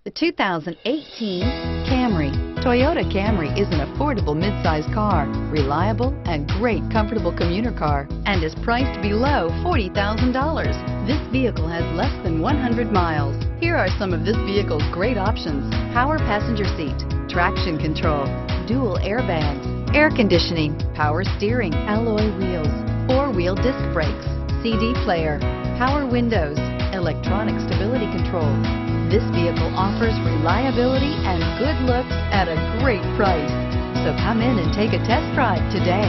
The 2018 Camry. Toyota Camry is an affordable midsize car, reliable and great comfortable commuter car, and is priced below $40,000. This vehicle has less than 100 miles. Here are some of this vehicle's great options: power passenger seat, traction control, dual airbags, air conditioning, power steering, alloy wheels, four-wheel disc brakes, CD player, power windows, electronic stability control. This vehicle offers reliability and good looks at a great price. So come in and take a test drive today.